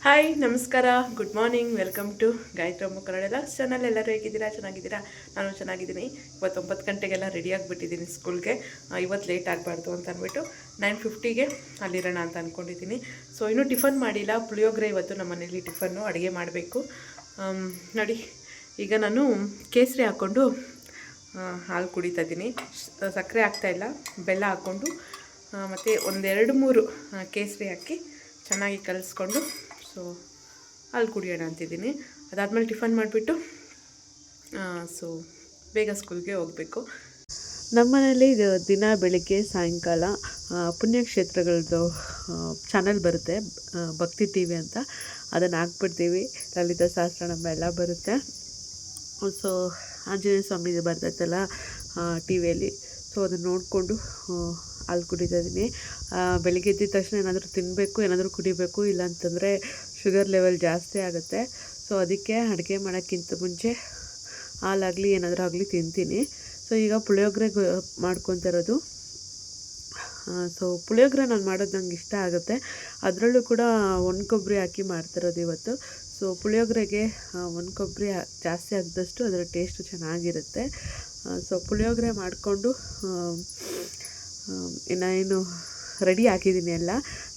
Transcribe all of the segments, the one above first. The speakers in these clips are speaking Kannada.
ಹಾಯ್ ನಮಸ್ಕಾರ, good morning, welcome to Gayatri Amma Kannada channel. ಎಲ್ಲರೂ ಹೇಗಿದ್ದೀರಾ? ಚೆನ್ನಾಗಿದ್ದೀರಾ? ನಾನು ಚೆನ್ನಾಗಿದ್ದೀನಿ. ಇವತ್ತು 9 ಗಂಟೆಗೆಲ್ಲ ರೆಡಿ ಆಗಿಬಿಟ್ಟಿದ್ದೀನಿ ಸ್ಕೂಲ್ಗೆ. ಇವತ್ತು ಲೇಟ್ ಆಗಬಾರ್ದು ಅಂತ ಅಂದ್ಬಿಟ್ಟು 9:50ಗೆ ಅಲ್ಲಿರೋಣ ಅಂತ ಅಂದ್ಕೊಂಡಿದ್ದೀನಿ. ಸೊ ಇನ್ನೂ ಟಿಫನ್ ಮಾಡಿಲ್ಲ. ಪುಳಿಯೋಗರೆ ಇವತ್ತು ನಮ್ಮ ಮನೇಲಿ ಟಿಫನ್ನು ಅಡುಗೆ ಮಾಡಬೇಕು. ನೋಡಿ, ಈಗ ನಾನು ಕೇಸರಿ ಹಾಕ್ಕೊಂಡು ಹಾಲು ಕುಡಿತಾ ಇದ್ದೀನಿ. ಸಕ್ಕರೆ ಹಾಕ್ತಾಯಿಲ್ಲ, ಬೆಲ್ಲ ಹಾಕ್ಕೊಂಡು ಮತ್ತು ಒಂದೆರಡು ಮೂರು ಕೇಸರಿ ಹಾಕಿ ಚೆನ್ನಾಗಿ ಕಲಿಸ್ಕೊಂಡು ಸೊ ಅಲ್ಲಿ ಕುಡಿಯೋಣ ಅಂತಿದ್ದೀನಿ. ಅದಾದಮೇಲೆ ಟಿಫನ್ ಮಾಡಿಬಿಟ್ಟು ಸೊ ಬೇಗ ಸ್ಕೂಲ್ಗೆ ಹೋಗಬೇಕು. ನಮ್ಮ ಮನೇಲಿ ದಿನ ಬೆಳಿಗ್ಗೆ ಸಾಯಂಕಾಲ ಪುಣ್ಯಕ್ಷೇತ್ರಗಳದ್ದು ಚಾನಲ್ ಬರುತ್ತೆ, ಭಕ್ತಿ ಟಿ ವಿ ಅಂತ. ಅದನ್ನು ಹಾಕ್ಬಿಡ್ತೀವಿ. ಲಲಿತಾ ಸಹಸ್ರನಾಮ ಎಲ್ಲ ಬರುತ್ತೆ. ಸೊ ಆಂಜನೇಯ ಸ್ವಾಮಿದು ಬರ್ತೈತಲ್ಲ ಟಿ ವಿಯಲ್ಲಿ, ಸೊ ಅದನ್ನು ನೋಡಿಕೊಂಡು ಹಾಲು ಕುಡಿತಾ ಇದ್ದೀನಿ. ಬೆಳಿಗ್ಗೆ ಎದ್ದಿದ ತಕ್ಷಣ ಏನಾದರೂ ತಿನ್ನಬೇಕು, ಏನಾದರೂ ಕುಡಿಬೇಕು, ಇಲ್ಲಾಂತಂದರೆ ಶುಗರ್ ಲೆವೆಲ್ ಜಾಸ್ತಿ ಆಗುತ್ತೆ. ಸೊ ಅದಕ್ಕೆ ಅಡುಗೆ ಮಾಡೋಕ್ಕಿಂತ ಮುಂಚೆ ಹಾಲಾಗಲಿ ಏನಾದರೂ ಆಗಲಿ ತಿಂತೀನಿ. ಸೊ ಈಗ ಪುಳಿಯೋಗರೆ ಮಾಡ್ಕೊತಾ ಇರೋದು. ಸೊ ಪುಳಿಯೋಗರೆ ನಾನು ಮಾಡೋದು ನಂಗೆ ಇಷ್ಟ ಆಗುತ್ತೆ. ಅದರಲ್ಲೂ ಕೂಡ ಒಣ ಕೊಬ್ಬರಿ ಹಾಕಿ ಮಾಡ್ತಿರೋದು ಇವತ್ತು. ಸೊ ಪುಳಿಯೋಗರೆಗೆ ಒಣ ಕೊಬ್ಬರಿ ಜಾಸ್ತಿ ಹಾಕಿದಷ್ಟು ಅದರ ಟೇಸ್ಟು ಚೆನ್ನಾಗಿರುತ್ತೆ. ಸೊ ಪುಳಿಯೋಗರೆ ಮಾಡಿಕೊಂಡು ಏನು ರೆಡಿ ಹಾಕಿದ್ದೀನಿ ಎಲ್ಲ.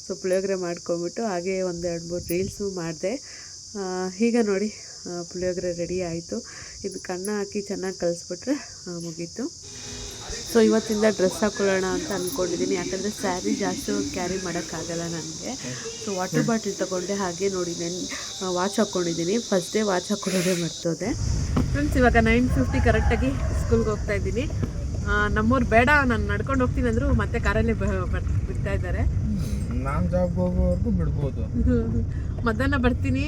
ಸೊ ಪುಳಿಯೋಗರೆ ಮಾಡ್ಕೊಂಬಿಟ್ಟು ಹಾಗೆ ಒಂದು 2-3 ರೀಲ್ಸು ಮಾಡಿದೆ. ಈಗ ನೋಡಿ ಪುಳಿಯೋಗರೆ ರೆಡಿ ಆಯಿತು. ಇದು ಕಣ್ಣ ಹಾಕಿ ಚೆನ್ನಾಗಿ ಕಲಿಸ್ಬಿಟ್ರೆ ಮುಗೀತು. ಸೊ ಇವತ್ತಿಂದ ಡ್ರೆಸ್ ಹಾಕ್ಕೊಳ್ಳೋಣ ಅಂತ ಅಂದ್ಕೊಂಡಿದ್ದೀನಿ. ಯಾಕಂದರೆ ಸ್ಯಾರಿ ಜಾಸ್ತಿ ಕ್ಯಾರಿ ಮಾಡೋಕ್ಕಾಗಲ್ಲ ನನಗೆ. ಸೊ ವಾಟರ್ ಬಾಟಲ್ ತೊಗೊಂಡೆ. ಹಾಗೆ ನೋಡಿ ನಾನು ವಾಚ್ ಹಾಕ್ಕೊಂಡಿದ್ದೀನಿ. ಫಸ್ಟ್ ಡೇ ವಾಚ್ ಹಾಕ್ಕೊಳ್ಳೋದೇ ಮರ್ತೋದೆ ಫ್ರೆಂಡ್ಸ್. ಇವಾಗ 9:50 ಕರೆಕ್ಟಾಗಿ ಸ್ಕೂಲ್ಗೆ ಹೋಗ್ತಾ ಇದ್ದೀನಿ. ನಮ್ಮೂರು ಬೇಡ, ನಾನು ನಡ್ಕೊಂಡು ಹೋಗ್ತೀನಿ ಅಂದರು, ಮತ್ತೆ ಕಾರಲ್ಲೇ ಬಿಡ್ತಾ ಇದ್ದಾರೆ. ನಾನು ಜಾಬ್ಗೆ ಹೋಗೋವರೆಗೂ ಬಿಡ್ಬೋದು. ಮಧ್ಯಾಹ್ನ ಬರ್ತೀನಿ,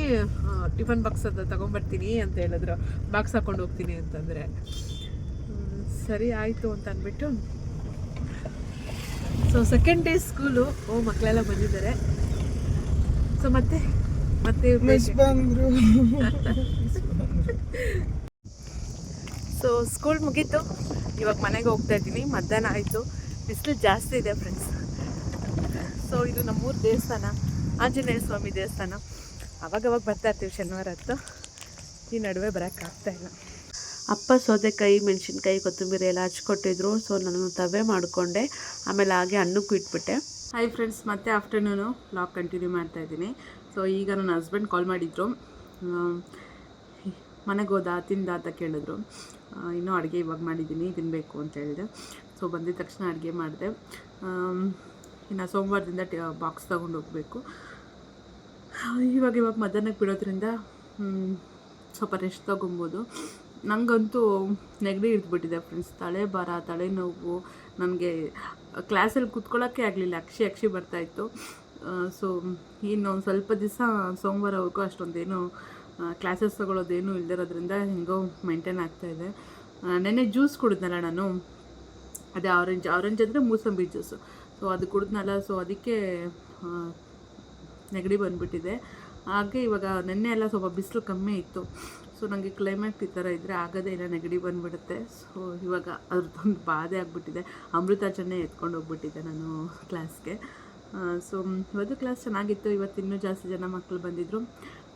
ಟಿಫನ್ ಬಾಕ್ಸ್ ಅದು ತೊಗೊಂಬರ್ತೀನಿ ಅಂತ ಹೇಳಿದ್ರು. ಬಾಕ್ಸ್ ಹಾಕ್ಕೊಂಡು ಹೋಗ್ತೀನಿ ಅಂತಂದರೆ ಸರಿ ಆಯಿತು ಅಂತ ಅಂದ್ಬಿಟ್ಟು. So second day school. ಮಕ್ಕಳೆಲ್ಲ ಬಂದಿದ್ದಾರೆ. ಸೊ ಮತ್ತೆ ಬಂದರು. ಸೊ ಸ್ಕೂಲ್ ಮುಗೀತು. ಇವಾಗ ಮನೆಗೆ ಹೋಗ್ತಾ ಇದ್ದೀನಿ. ಮಧ್ಯಾಹ್ನ ಆಯಿತು. ಬಿಸಿಲು ಜಾಸ್ತಿ ಇದೆ ಫ್ರೆಂಡ್ಸ್. ಸೊ ಇದು ನಮ್ಮೂರ ದೇವಸ್ಥಾನ, ಆಂಜನೇಯ ಸ್ವಾಮಿ ದೇವಸ್ಥಾನ. ಅವಾಗವಾಗ ಬರ್ತಾ ಇರ್ತೀವಿ ಶನಿವಾರ ಹೊತ್ತು. ಈ ನಡುವೆ ಬರೋಕ್ಕಾಗ್ತಾಯಿಲ್ಲ. ಅಪ್ಪ ಸೌತೆಕಾಯಿ, ಮೆಣಸಿನ್ಕಾಯಿ, ಕೊತ್ತಂಬರಿ ಎಲ್ಲ ಹಚ್ಕೊಟ್ಟಿದ್ರು. ಸೊ ನಾನು ತವೆ ಮಾಡಿಕೊಂಡೆ. ಆಮೇಲೆ ಹಾಗೆ ಅನ್ನಕ್ಕೂ ಇಟ್ಬಿಟ್ಟೆ. ಹಾಯ್ ಫ್ರೆಂಡ್ಸ್, ಮತ್ತೆ ಆಫ್ಟರ್ನೂನು ವ್ಲಾಗ್ ಕಂಟಿನ್ಯೂ ಮಾಡ್ತಾಯಿದ್ದೀನಿ. ಸೊ ಈಗ ನನ್ನ ಹಸ್ಬೆಂಡ್ ಕಾಲ್ ಮಾಡಿದ್ರು. ಮನೆಗೆ ಹೋದ ತಿಂದ ಅಂತ ಕೇಳಿದ್ರು. ಇನ್ನೂ ಅಡುಗೆ ಇವಾಗ ಮಾಡಿದ್ದೀನಿ, ತಿನ್ನಬೇಕು ಅಂತ ಹೇಳಿದೆ. ಸೊ ಬಂದಿದ ತಕ್ಷಣ ಅಡುಗೆ ಮಾಡಿದೆ. ಇನ್ನು ಸೋಮವಾರದಿಂದ ಬಾಕ್ಸ್ ತೊಗೊಂಡು ಹೋಗಬೇಕು. ಇವಾಗ ಮಧ್ಯಾಹ್ನಕ್ಕೆ ಬಿಡೋದ್ರಿಂದ ಸ್ವಲ್ಪ ರೆಸ್ಟ್ ತೊಗೊಬೋದು. ನನಗಂತೂ ನೆಗಡಿ ಹಿಡಿದ್ಬಿಟ್ಟಿದೆ ಫ್ರೆಂಡ್ಸ್. ತಲೆಭಾರ, ತಲೆನೋವು. ನನಗೆ ಕ್ಲಾಸಲ್ಲಿ ಕೂತ್ಕೊಳ್ಳೋಕ್ಕೆ ಆಗಲಿಲ್ಲ. ಅಕ್ಷಿ ಬರ್ತಾಯಿತ್ತು. ಸೊ ಇನ್ನೊಂದು ಸ್ವಲ್ಪ ದಿವಸ ಸೋಮವಾರವರೆಗೂ ಅಷ್ಟೊಂದೇನು ಕ್ಲಾಸಸ್ ತೊಗೊಳ್ಳೋದೇನು ಇಲ್ದಿರೋದ್ರಿಂದ ಹೆಂಗೋ ಮೇಂಟೈನ್ ಆಗ್ತಾಯಿದೆ. ನೆನ್ನೆ ಜ್ಯೂಸ್ ಕುಡಿದ್ನಲ್ಲ ನಾನು, ಅದೇ ಆರೆಂಜ್ ಅಂದರೆ ಮೂಸಂಬಿ ಜ್ಯೂಸು. ಸೊ ಅದು ಕುಡಿದ್ನಲ್ಲ, ಸೊ ಅದಕ್ಕೆ ನೆಗಡಿ ಬಂದುಬಿಟ್ಟಿದೆ. ಹಾಗೆ ಇವಾಗ ನೆನ್ನೆ ಎಲ್ಲ ಸ್ವಲ್ಪ ಬಿಸಿಲು ಕಮ್ಮಿ ಇತ್ತು. ಸೊ ನನಗೆ ಕ್ಲೈಮೇಟ್ ಈ ಥರ ಇದ್ದರೆ ಆಗೋದೇ ಇಲ್ಲ, ನೆಗಡಿ ಬಂದುಬಿಡುತ್ತೆ. ಸೊ ಇವಾಗ ಅದ್ರದ್ದೊಂದು ಬಾಧೆ ಆಗಿಬಿಟ್ಟಿದೆ. ಅಮೃತಾಚರಣೆ ಎತ್ಕೊಂಡು ಹೋಗ್ಬಿಟ್ಟಿದ್ದೆ ನಾನು ಕ್ಲಾಸ್ಗೆ. ಸೊ ಇವತ್ತು ಕ್ಲಾಸ್ ಚೆನ್ನಾಗಿತ್ತು. ಇವತ್ತು ಇನ್ನೂ ಜಾಸ್ತಿ ಜನ ಮಕ್ಕಳು ಬಂದಿದ್ದರು.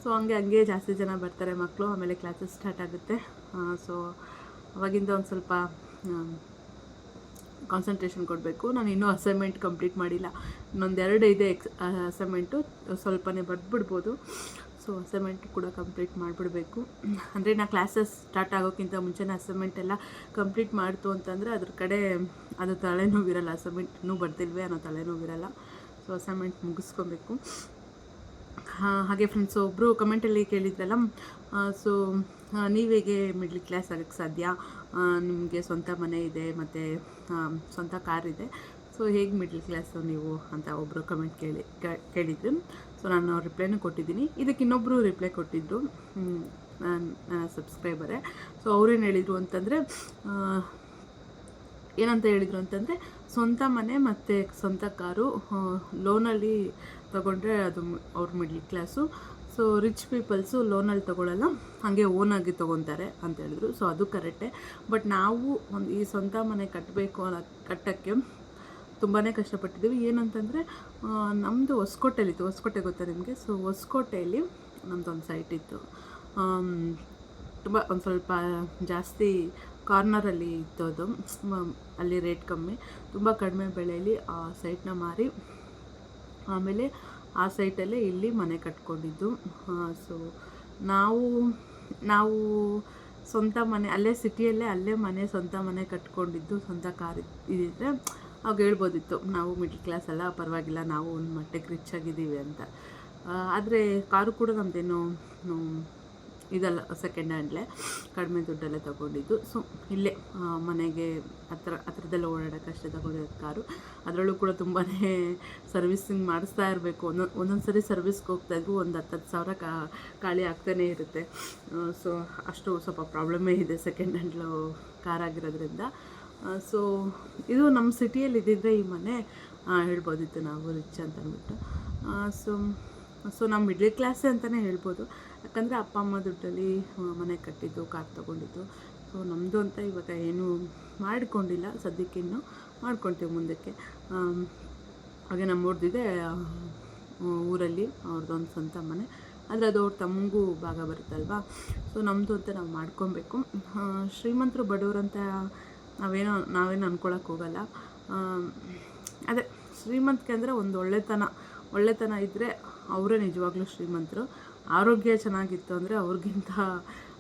ಸೊ ಹಂಗೆ ಜಾಸ್ತಿ ಜನ ಬರ್ತಾರೆ ಮಕ್ಕಳು. ಆಮೇಲೆ ಕ್ಲಾಸಸ್ ಸ್ಟಾರ್ಟ್ ಆಗುತ್ತೆ. ಸೊ ಅವಾಗಿಂದ ಒಂದು ಸ್ವಲ್ಪ ಕಾನ್ಸಂಟ್ರೇಷನ್ ಕೊಡಬೇಕು. ನಾನು ಇನ್ನೂ ಅಸೈನ್ಮೆಂಟ್ ಕಂಪ್ಲೀಟ್ ಮಾಡಿಲ್ಲ. ಇನ್ನೊಂದೆರಡು ಇದೆ ಅಸೈನ್ಮೆಂಟು. ಸ್ವಲ್ಪನೇ ಬರೆದ್ಬಿಡ್ಬೋದು. ಸೊ ಅಸೈನ್ಮೆಂಟ್ ಕೂಡ ಕಂಪ್ಲೀಟ್ ಮಾಡಿಬಿಡಬೇಕು. ಅಂದರೆ ನಾನು ಕ್ಲಾಸಸ್ ಸ್ಟಾರ್ಟ್ ಆಗೋಕ್ಕಿಂತ ಮುಂಚೆನೇ ಅಸೈನ್ಮೆಂಟ್ ಎಲ್ಲ ಕಂಪ್ಲೀಟ್ ಮಾಡ್ತು ಅಂತಂದರೆ ಅದ್ರ ಕಡೆ ಅದು ತಲೆನೋವಿರಲ್ಲ. ಅಸೈನ್ಮೆಂಟ್ ಇನ್ನೂ ಬರ್ತಿಲ್ವೇ ಅನ್ನೋ ತಲೆನೋವಿರಲ್ಲ. So assignment ಮುಗಿಸ್ಕೊಬೇಕು. ಹಾಗೆ ಫ್ರೆಂಡ್ಸ್, ಒಬ್ಬರು ಕಮೆಂಟಲ್ಲಿ ಕೇಳಿದ್ರಲ್ಲ, ಸೊ ನೀವು ಹೇಗೆ ಮಿಡ್ಲ್ ಕ್ಲಾಸ್ ಆಗೋಕ್ಕೆ ಸಾಧ್ಯ? ನಿಮಗೆ ಸ್ವಂತ ಮನೆ ಇದೆ ಮತ್ತು ಸ್ವಂತ ಕಾರ್ ಇದೆ. ಸೊ ಹೇಗೆ ಮಿಡ್ಲ್ ಕ್ಲಾಸು ನೀವು ಅಂತ ಒಬ್ಬರು ಕಮೆಂಟ್ ಕೇಳಿದ್ರು. ಸೊ ನಾನು ರಿಪ್ಲೈನೂ ಕೊಟ್ಟಿದ್ದೀನಿ. ಇದಕ್ಕೆ ಇನ್ನೊಬ್ಬರು ರಿಪ್ಲೈ ಕೊಟ್ಟಿದ್ದರು, ನನ್ನ ಸಬ್ಸ್ಕ್ರೈಬರೇ. ಸೊ ಅವ್ರೇನು ಹೇಳಿದರು ಅಂತಂದರೆ, ಏನಂತ ಹೇಳಿದರು ಅಂತಂದರೆ, ಸ್ವಂತ ಮನೆ ಮತ್ತು ಸ್ವಂತ ಕಾರು ಲೋನಲ್ಲಿ ತೊಗೊಂಡ್ರೆ ಅದು ಅವ್ರ middle class. So rich peoples ಲೋನಲ್ಲಿ ತೊಗೊಳ್ಳಲ್ಲ, ಹಾಗೆ ಓನಾಗಿ ತೊಗೊತಾರೆ ಅಂತ ಹೇಳಿದ್ರು. ಸೊ ಅದು ಕರೆಕ್ಟೇ. ಬಟ್ ನಾವು ಈ ಸ್ವಂತ ಮನೆ ಕಟ್ಟಬೇಕು ಕಟ್ಟೋಕ್ಕೆ ತುಂಬಾ ಕಷ್ಟಪಟ್ಟಿದ್ದೀವಿ. ಏನಂತಂದರೆ ನಮ್ಮದು ಹೊಸಕೋಟೆಯಲ್ಲಿತ್ತು. ಹೊಸಕೋಟೆ ಗೊತ್ತಾ ನಿಮಗೆ? ಸೊ ಹೊಸಕೋಟೆಯಲ್ಲಿ ನಮ್ಮದೊಂದು ಸೈಟ್ ಇತ್ತು. ತುಂಬ ಒಂದು ಸ್ವಲ್ಪ ಜಾಸ್ತಿ ಕಾರ್ನರಲ್ಲಿ ಇತ್ತು ಅದು. ಅಲ್ಲಿ ರೇಟ್ ಕಮ್ಮಿ, ತುಂಬ ಕಡಿಮೆ ಬೆಲೆಯಲ್ಲಿ ಆ ಸೈಟ್ನ ಮಾರಿ ಆಮೇಲೆ ಆ ಸೈಟಲ್ಲೇ ಇಲ್ಲಿ ಮನೆ ಕಟ್ಕೊಂಡಿದ್ದು. ಸೊ ನಾವು ಸ್ವಂತ ಮನೆ ಅಲ್ಲೇ ಸಿಟಿಯಲ್ಲೇ ಅಲ್ಲೇ ಮನೆ ಸ್ವಂತ ಮನೆ ಕಟ್ಕೊಂಡಿದ್ದು, ಸ್ವಂತ ಕಾರ್ ಇದ್ದಿದ್ರೆ ಆಗ ಹೇಳ್ಬೋದಿತ್ತು ನಾವು ಮಿಡ್ಲ್ ಕ್ಲಾಸ್ ಅಲ್ಲ, ಪರವಾಗಿಲ್ಲ, ನಾವು ಒಂದು ಮಟ್ಟಿಗೆ ರಿಚ್ ಆಗಿದ್ದೀವಿ ಅಂತ. ಆದರೆ ಕಾರು ಕೂಡ ನಮ್ಮದೇನು ಇದಲ್ಲ, ಸೆಕೆಂಡ್ ಹ್ಯಾಂಡ್ಲೇ, ಕಡಿಮೆ ದುಡ್ಡಲ್ಲೇ ತೊಗೊಂಡಿದ್ದು. ಸೊ ಇಲ್ಲೇ ಮನೆಗೆ ಹತ್ರದಲ್ಲೇ ಓಡಾಡೋಕ್ಕೆ ಅಷ್ಟೇ ತೊಗೊಂಡಿರೋದು ಕಾರು. ಅದರಲ್ಲೂ ಕೂಡ ತುಂಬಾ ಸರ್ವಿಸಿಂಗ್ ಮಾಡಿಸ್ತಾ ಇರಬೇಕು. ಒಂದೊಂದು ಸರಿ ಸರ್ವಿಸ್ಗೆ ಹೋಗ್ತಾಯಿದ್ವು, ಒಂದು 10,000 ಖಾಲಿ ಆಗ್ತಾನೇ ಇರುತ್ತೆ. ಸೊ ಅಷ್ಟು ಸ್ವಲ್ಪ ಪ್ರಾಬ್ಲಮ್ಮೇ ಇದೆ ಸೆಕೆಂಡ್ ಹ್ಯಾಂಡ್ಲು ಕಾರ್ ಆಗಿರೋದ್ರಿಂದ. ಸೊ ಇದು ನಮ್ಮ ಸಿಟಿಯಲ್ಲಿ ಇದ್ದಿದ್ದರೆ ಈ ಮನೆ ಹೇಳ್ಬೋದಿತ್ತು ನಾವು ರಿಚ್ ಅಂತ ಅಂದ್ಬಿಟ್ಟು. ಸೊ ನಾವು ಮಿಡ್ಲ್ ಕ್ಲಾಸೇ ಅಂತಲೇ ಹೇಳ್ಬೋದು. ಯಾಕಂದರೆ ಅಪ್ಪ ಅಮ್ಮ ದುಡ್ಡಲ್ಲಿ ಮನೆ ಕಟ್ಟಿದ್ದು, ಕಾರ್ ತೊಗೊಂಡಿದ್ದು. ಸೊ ನಮ್ಮದು ಅಂತ ಇವಾಗ ಏನೂ ಮಾಡಿಕೊಂಡಿಲ್ಲ ಸದ್ಯಕ್ಕೆ, ಇನ್ನೂ ಮಾಡ್ಕೊಳ್ತೀವಿ ಮುಂದಕ್ಕೆ. ಹಾಗೆ ನಮ್ಮವ್ರದ್ದಿದೆ ಊರಲ್ಲಿ, ಅವ್ರದ್ದೊಂದು ಸ್ವಂತ ಮನೆ. ಆದರೆ ಅದು ಅವ್ರ ತಮ್ಮಂಗೂ ಭಾಗ ಬರುತ್ತಲ್ವ. ಸೊ ನಮ್ಮದು ಅಂತ ನಾವು ಮಾಡ್ಕೊಬೇಕು. ಶ್ರೀಮಂತರು ಬಡವರಂತ ನಾವೇನು ಅಂದ್ಕೊಳಕ್ಕೆ ಹೋಗಲ್ಲ. ಅದೇ ಶ್ರೀಮಂತಿಕೆ ಅಂದರೆ ಒಂದು ಒಳ್ಳೆತನ ಇದ್ದರೆ ಅವರೇ ನಿಜವಾಗ್ಲೂ ಶ್ರೀಮಂತರು. ಆರೋಗ್ಯ ಚೆನ್ನಾಗಿತ್ತು ಅಂದರೆ ಅವ್ರಿಗಿಂತ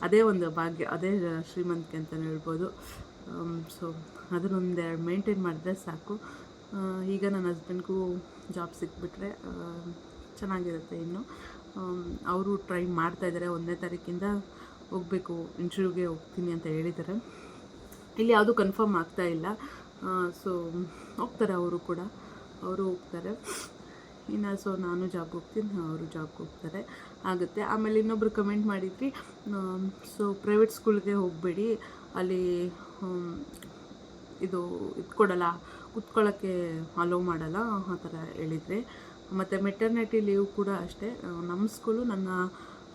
ಅದೇ ಒಂದು ಭಾಗ್ಯ, ಅದೇ ಶ್ರೀಮಂತಿಕೆ ಅಂತಲೇ ಹೇಳ್ಬೋದು. ಸೊ ಅದನ್ನೊಂದೆರಡು ಮೇಂಟೈನ್ ಮಾಡಿದ್ರೆ ಸಾಕು. ಈಗ ನನ್ನ ಹಸ್ಬೆಂಡ್ಗೂ ಜಾಬ್ ಸಿಕ್ಬಿಟ್ರೆ ಚೆನ್ನಾಗಿರುತ್ತೆ. ಇನ್ನು ಅವರು ಟ್ರೈ ಮಾಡ್ತಾಯಿದ್ದಾರೆ. 1ನೇ ತಾರೀಕಿಂದ ಹೋಗಬೇಕು, ಇಂಟರ್ವ್ಯೂಗೆ ಹೋಗ್ತೀನಿ ಅಂತ ಹೇಳಿದ್ದಾರೆ. ಇಲ್ಲಿ ಯಾವುದೂ ಕನ್ಫರ್ಮ್ ಆಗ್ತಾಯಿಲ್ಲ. ಸೊ ಹೋಗ್ತಾರೆ, ಅವರು ಹೋಗ್ತಾರೆ ಇನ್ನು. ಸೊ ನಾನು ಜಾಬ್ಗೆ ಹೋಗ್ತೀನಿ, ಅವರು ಜಾಬ್ಗೆ ಹೋಗ್ತಾರೆ, ಆಗುತ್ತೆ. ಆಮೇಲೆ ಇನ್ನೊಬ್ರು ಕಮೆಂಟ್ ಮಾಡಿದ್ರಿ, ಸೊ ಪ್ರೈವೇಟ್ ಸ್ಕೂಲ್ಗೆ ಹೋಗಬೇಡಿ, ಅಲ್ಲಿ ಇದು ಕೊಡಲ್ಲ, ಕೂತ್ಕೊಳ್ಳೋಕ್ಕೆ ಅಲೋ ಮಾಡಲ್ಲ, ಆ ಥರ ಹೇಳಿದರೆ. ಮತ್ತು ಮೆಟರ್ನಿಟಿ ಲೀವ್ ಕೂಡ ಅಷ್ಟೇ. ನಮ್ಮ ಸ್ಕೂಲು ನನ್ನ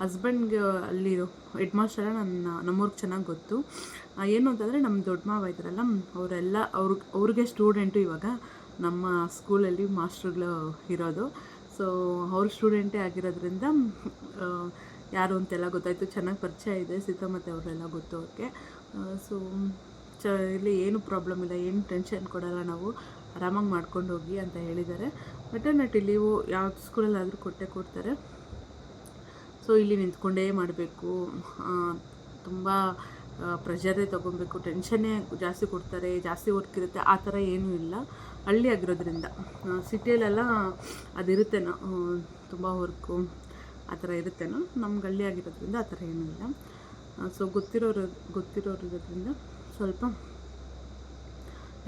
ಹಸ್ಬೆಂಡ್ಗೆ ಅಲ್ಲಿ ಹೆಡ್ ಮಾಸ್ಟರ ನಮ್ಮವ್ರಿಗೆ ಚೆನ್ನಾಗಿ ಗೊತ್ತು. ಏನು ಅಂತಂದರೆ ನಮ್ಮ ದೊಡ್ಡ ಮಾವ ಇದ್ದಾರಲ್ಲ, ಅವರೆಲ್ಲ ಅವ್ರಿಗೆ ಸ್ಟೂಡೆಂಟು ಇವಾಗ ನಮ್ಮ ಸ್ಕೂಲಲ್ಲಿ ಮಾಸ್ಟ್ರುಗಳು ಇರೋದು. ಸೊ ಅವ್ರ ಸ್ಟೂಡೆಂಟೇ ಆಗಿರೋದ್ರಿಂದ ಯಾರು ಅಂತೆಲ್ಲ ಗೊತ್ತಾಯಿತು. ಚೆನ್ನಾಗಿ ಪರಿಚಯ ಇದೆ, ಸೀತಾಮತ್ತೆ ಅವರೆಲ್ಲ ಗೊತ್ತು ಅವ್ರಿಗೆ. ಸೊ ಇಲ್ಲಿ ಏನು ಪ್ರಾಬ್ಲಮ್ ಇಲ್ಲ, ಏನು ಟೆನ್ಷನ್ ಕೊಡೋಲ್ಲ, ನಾವು ಆರಾಮಾಗಿ ಮಾಡ್ಕೊಂಡು ಹೋಗಿ ಅಂತ ಹೇಳಿದ್ದಾರೆ. ಮೆಟರ್ನಿಟಿ ಲೀವು ಯಾವ ಸ್ಕೂಲಲ್ಲಾದರೂ ಕೊಡ್ತಾರೆ. ಸೊ ಇಲ್ಲಿ ನಿಂತ್ಕೊಂಡೇ ಮಾಡಬೇಕು, ತುಂಬ ಪ್ರೆಷರೇ ತೊಗೊಬೇಕು, ಟೆನ್ಷನ್ನೇ ಜಾಸ್ತಿ ಕೊಡ್ತಾರೆ, ಜಾಸ್ತಿ ವರ್ಕ್ ಇರುತ್ತೆ, ಆ ಥರ ಏನೂ ಇಲ್ಲ. ಹಳ್ಳಿ ಆಗಿರೋದ್ರಿಂದ. ಸಿಟಿಯಲ್ಲೆಲ್ಲ ಅದಿರುತ್ತೇನೋ, ತುಂಬ ವರ್ಕು ಆ ಥರ ಇರುತ್ತೇನೋ. ನಮ್ಗೆ ಹಳ್ಳಿ ಆಗಿರೋದ್ರಿಂದ ಆ ಥರ ಏನೂ ಇಲ್ಲ. ಸೊ ಗೊತ್ತಿರೋರು ಇರೋದ್ರಿಂದ ಸ್ವಲ್ಪ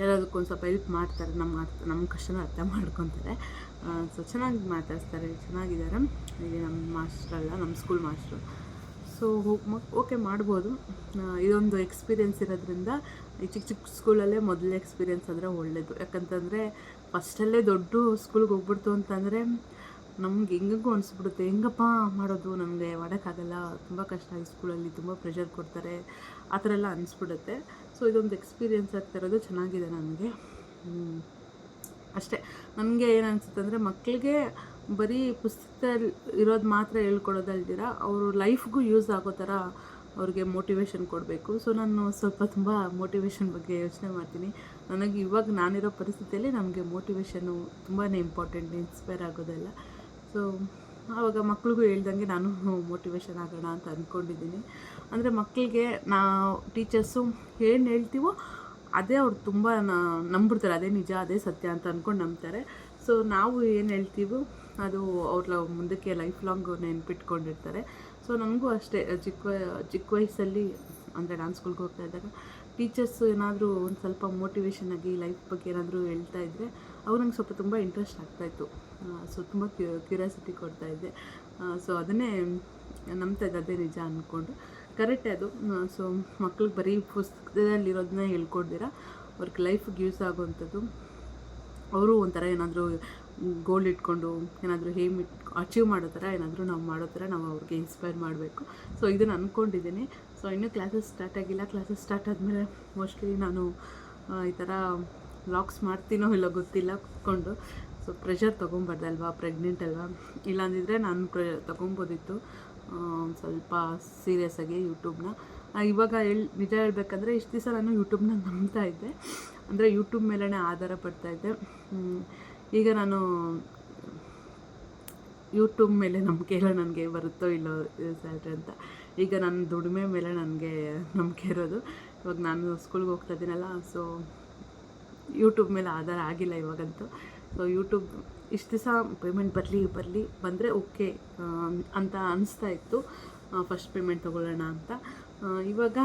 ಎಲ್ಲದಕ್ಕೊಂದು ಸ್ವಲ್ಪ ಹೆಲ್ಪ್ ಮಾಡ್ತಾರೆ, ನಮ್ಮ ಕಷ್ಟನ ಅರ್ಥ ಮಾಡ್ಕೊತಾರೆ. ಸೊ ಚೆನ್ನಾಗಿ ಮಾತಾಡಿಸ್ತಾರೆ, ಚೆನ್ನಾಗಿದ್ದಾರೆ. ಇಲ್ಲಿ ನಮ್ಮ ಮಾಸ್ಟ್ರಲ್ಲ, ನಮ್ಮ ಸ್ಕೂಲ್ ಮಾಸ್ಟ್ರು. ಸೊ ಓಕೆ ಮಾಡ್ಬೋದು. ಇದೊಂದು ಎಕ್ಸ್ಪೀರಿಯೆನ್ಸ್ ಇರೋದ್ರಿಂದ ಈ ಚಿಕ್ಕ ಸ್ಕೂಲಲ್ಲೇ ಮೊದಲನೇ ಎಕ್ಸ್ಪೀರಿಯೆನ್ಸ್ ಅಂದರೆ ಒಳ್ಳೆಯದು. ಯಾಕಂತಂದರೆ ಫಸ್ಟಲ್ಲೇ ದೊಡ್ಡ ಸ್ಕೂಲ್ಗೆ ಹೋಗ್ಬಿಡ್ತು ಅಂತಂದರೆ ನಮ್ಗೆ ಹೆಂಗೂ ಅನಿಸ್ಬಿಡುತ್ತೆ, ಹೆಂಗಪ್ಪ ಮಾಡೋದು, ನಮಗೆ ಮಾಡೋಕ್ಕಾಗಲ್ಲ, ತುಂಬ ಕಷ್ಟ, ಈ ಸ್ಕೂಲಲ್ಲಿ ತುಂಬ ಪ್ರೆಷರ್ ಕೊಡ್ತಾರೆ, ಆ ಥರ ಎಲ್ಲ ಅನಿಸ್ಬಿಡುತ್ತೆ. ಸೊ ಇದೊಂದು ಎಕ್ಸ್ಪೀರಿಯೆನ್ಸ್ ಆಗ್ತಿರೋದು ಚೆನ್ನಾಗಿದೆ ನನಗೆ ಅಷ್ಟೇ. ನನಗೆ ಏನು ಅನಿಸುತ್ತೆ ಅಂದರೆ, ಮಕ್ಕಳಿಗೆ ಬರೀ ಪುಸ್ತಕದಲ್ಲಿ ಇರೋದು ಮಾತ್ರ ಹೇಳ್ಕೊಡೋದಲ್ದಿರ ಅವರು ಲೈಫ್ಗೂ ಯೂಸ್ ಆಗೋ ಥರ ಅವ್ರಿಗೆ ಮೋಟಿವೇಶನ್ ಕೊಡಬೇಕು. ಸೊ ನಾನು ಸ್ವಲ್ಪ ತುಂಬ ಮೋಟಿವೇಶನ್ ಬಗ್ಗೆ ಯೋಚನೆ ಮಾಡ್ತೀನಿ. ನನಗೆ ಇವಾಗ ನಾನಿರೋ ಪರಿಸ್ಥಿತಿಯಲ್ಲಿ ನಮಗೆ ಮೋಟಿವೇಶನ್ನು ತುಂಬಾ ಇಂಪಾರ್ಟೆಂಟ್, ಇನ್ಸ್ಪೈರ್ ಆಗೋದೆಲ್ಲ. ಸೊ ಆವಾಗ ಮಕ್ಳಿಗೂ ಹೇಳ್ದಂಗೆ ನಾನು ಮೋಟಿವೇಶನ್ ಆಗೋಣ ಅಂತ ಅಂದ್ಕೊಂಡಿದ್ದೀನಿ. ಅಂದರೆ ಮಕ್ಕಳಿಗೆ ನಾವು ಟೀಚರ್ಸು ಏನು ಹೇಳ್ತೀವೋ ಅದೇ ಅವ್ರು ತುಂಬ ನಂಬಿಡ್ತಾರೆ, ಅದೇ ನಿಜ, ಅದೇ ಸತ್ಯ ಅಂತ ಅಂದ್ಕೊಂಡು ನಂಬ್ತಾರೆ. ಸೊ ನಾವು ಏನು ಹೇಳ್ತೀವೋ ಅದು ಅವ್ರ ಮುಂದಕ್ಕೆ ಲೈಫ್ ಲಾಂಗ್ ನೆನ್ಪಿಟ್ಕೊಂಡಿರ್ತಾರೆ. ಸೊ ನನಗೂ ಅಷ್ಟೇ ಚಿಕ್ಕ ವಯಸ್ಸಲ್ಲಿ, ಅಂದರೆ ನಾನು ಸ್ಕೂಲ್ಗೆ ಹೋಗ್ತಾ ಇದ್ದಾಗ ಟೀಚರ್ಸು ಏನಾದರೂ ಒಂದು ಸ್ವಲ್ಪ ಮೋಟಿವೇಶನ್ ಆಗಿ ಲೈಫ್ ಬಗ್ಗೆ ಏನಾದರೂ ಹೇಳ್ತಾ ಇದ್ದರೆ ಅವಾಗ ನಂಗೆ ಸ್ವಲ್ಪ ತುಂಬ ಇಂಟ್ರೆಸ್ಟ್ ಆಗ್ತಾಯಿತ್ತು. ಸೊ ತುಂಬ ಕ್ಯೂರಿಯಾಸಿಟಿ ಕೊಡ್ತಾಯಿದ್ದೆ. ಸೊ ಅದನ್ನೇ ನಂಬ್ತಾಯಿದ್ದೆ, ಅದೇ ನಿಜ ಅಂದ್ಕೊಂಡು. ಕರೆಕ್ಟೇ ಅದು. ಸೊ ಮಕ್ಳಿಗೆ ಬರೀ ಪುಸ್ತಕದಲ್ಲಿರೋದನ್ನ ಹೇಳ್ಕೊಡ್ದಿರ ಅವ್ರಿಗೆ ಲೈಫಿಗೆ ಯೂಸ್ ಆಗೋವಂಥದ್ದು, ಅವರು ಒಂಥರ ಏನಾದರೂ ಗೋಲ್ ಇಟ್ಕೊಂಡು ಏನಾದರೂ ಅಚೀವ್ ಮಾಡೋ ಥರ ಏನಾದರೂ ನಾವು ಮಾಡೋ ಥರ ನಾವು ಅವ್ರಿಗೆ ಇನ್ಸ್ಪೈರ್ ಮಾಡಬೇಕು. ಸೊ ಇದನ್ನು ಅಂದ್ಕೊಂಡಿದ್ದೀನಿ. ಸೊ ಇನ್ನೂ ಕ್ಲಾಸಸ್ ಸ್ಟಾರ್ಟ್ ಆಗಿಲ್ಲ. ಕ್ಲಾಸಸ್ ಸ್ಟಾರ್ಟ್ ಆದಮೇಲೆ ಮೋಸ್ಟ್ಲಿ ನಾನು ಈ ಥರ ವ್ಲಾಗ್ಸ್ ಮಾಡ್ತೀನೋ ಇಲ್ಲ ಗೊತ್ತಿಲ್ಲ ಕೂತ್ಕೊಂಡು. ಸೊ ಪ್ರೆಷರ್ ತೊಗೊಬಾರ್ದಲ್ವಾ, ಪ್ರೆಗ್ನೆಂಟ್ ಅಲ್ವಾ, ಇಲ್ಲಾಂದಿದ್ರೆ ನಾನು ತೊಗೊಬೋದಿತ್ತು ಸ್ವಲ್ಪ ಸೀರಿಯಸ್ಸಾಗಿ ಯೂಟ್ಯೂಬ್ನ. ಇವಾಗ ನಿಜ ಹೇಳ್ಬೇಕಂದ್ರೆ ಇಷ್ಟು ದಿವಸ ನಾನು ಯೂಟ್ಯೂಬ್ನ ನಂಬ್ತಾ ಇದ್ದೆ, ಅಂದರೆ ಯೂಟ್ಯೂಬ್ ಮೇಲೇ ಆಧಾರ ಪಡ್ತಾಯಿದ್ದೆ. ಈಗ ನಾನು ಯೂಟ್ಯೂಬ್ ಮೇಲೆ ನಂಬಿಕೆ ಇಲ್ಲ, ನನಗೆ ಬರುತ್ತೋ ಇಲ್ಲೋ ಸ್ಯಾಲ್ರಿ ಅಂತ. ಈಗ ನನ್ನ ದುಡಿಮೆ ಮೇಲೆ ನನಗೆ ನಂಬಿಕೆ ಇರೋದು. ಇವಾಗ ನಾನು ಸ್ಕೂಲ್ಗೆ ಹೋಗ್ತಾ ಇದ್ದೀನಲ್ಲ, ಸೊ ಯೂಟ್ಯೂಬ್ ಮೇಲೆ ಆಧಾರ ಆಗಿಲ್ಲ ಇವಾಗಂತೂ. ಸೊ ಯೂಟ್ಯೂಬ್ ಇಷ್ಟು ದಿವಸ ಪೇಮೆಂಟ್ ಬಂದರೆ ಓಕೆ ಅಂತ ಅನಿಸ್ತಾ ಇತ್ತು, ಫಸ್ಟ್ ಪೇಮೆಂಟ್ ತೊಗೊಳ್ಳೋಣ ಅಂತ. ಇವಾಗ